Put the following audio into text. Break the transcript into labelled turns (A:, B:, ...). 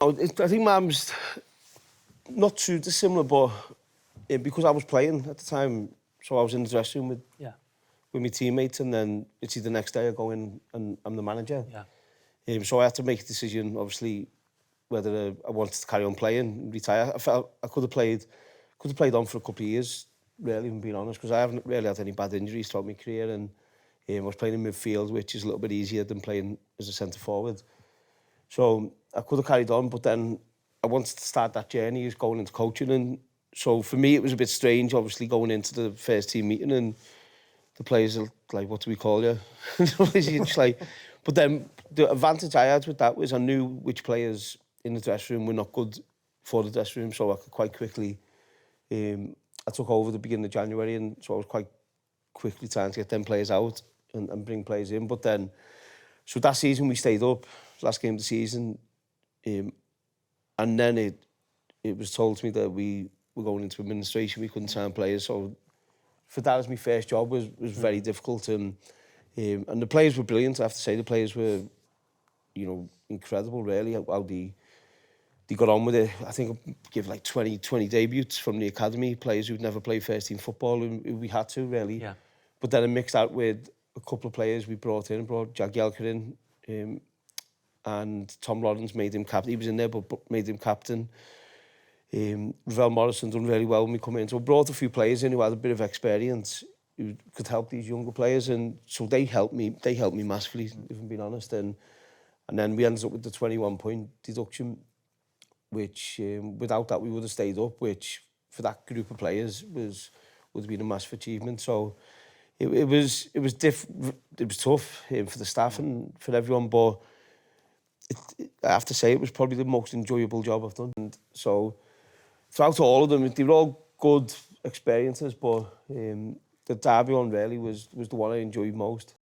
A: I think mine not too dissimilar, but because I was playing at the time, so I was in the dressing room with my teammates, and then it's the next day I go in and I'm the manager. So I had to make a decision, obviously, whether I wanted to carry on playing, retire. I felt I could have played on for a couple of years, really, if I'm being honest, because I haven't really had any bad injuries throughout my career, and I was playing in midfield, which is a little bit easier than playing as a centre forward. So I could have carried on, but then I wanted to start that journey as going into coaching, and so for me it was a bit strange, obviously, going into the first team meeting and the players are like, "What do we call you?" It's like, but then the advantage I had with that was I knew which players in the dressing room were not good for the dressing room, so I could quite quickly. I took over the beginning of January, and so I was quite quickly trying to get them players out and bring players in. But then, so that season we stayed up, last game of the season, and then it was told to me that we were going into administration, we couldn't sign players. So for that as my first job was very difficult, and the players were brilliant. I have to say the players were, incredible really how they got on with it. I think I give like 20 debuts from the academy, players who'd never played first team football, and we had to really. But then I mixed that with a couple of players we brought Jack Yelker in, and Tom Lawrence made him captain. He was in there, but made him captain. Ravel Morrison done really well when we come in. So we brought a few players in who had a bit of experience, who could help these younger players, and so they helped me massively, if I'm being honest. And then we ended up with the 21-point deduction, which without that we would have stayed up, which for that group of players would have been a massive achievement. So it was tough for the staff and for everyone, but I have to say it was probably the most enjoyable job I've done. And so throughout all of them, they were all good experiences, but the Derby one really was the one I enjoyed most.